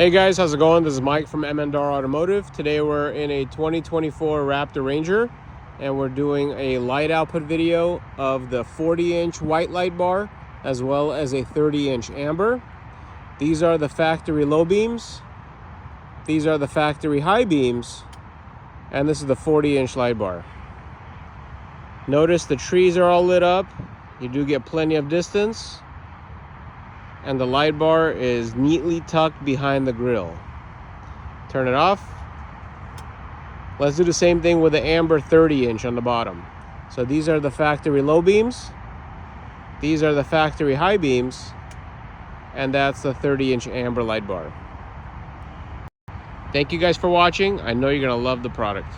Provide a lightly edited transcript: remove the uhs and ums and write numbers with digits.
Hey guys, how's it going? This is Mike from M&R Automotive. Today we're in a 2024 Raptor Ranger and we're doing a light output video of the 40-inch white light bar as well as a 30-inch amber. These are the factory low beams. These are the factory high beams. And this is the 40-inch light bar. Notice the trees are all lit up. You do get plenty of distance. And the light bar is neatly tucked behind the grille. Turn it off. Let's do the same thing with the amber 30-inch on the bottom. So these are the factory low beams. These are the factory high beams. And that's the 30-inch amber light bar. Thank you guys for watching. I know you're gonna love the product.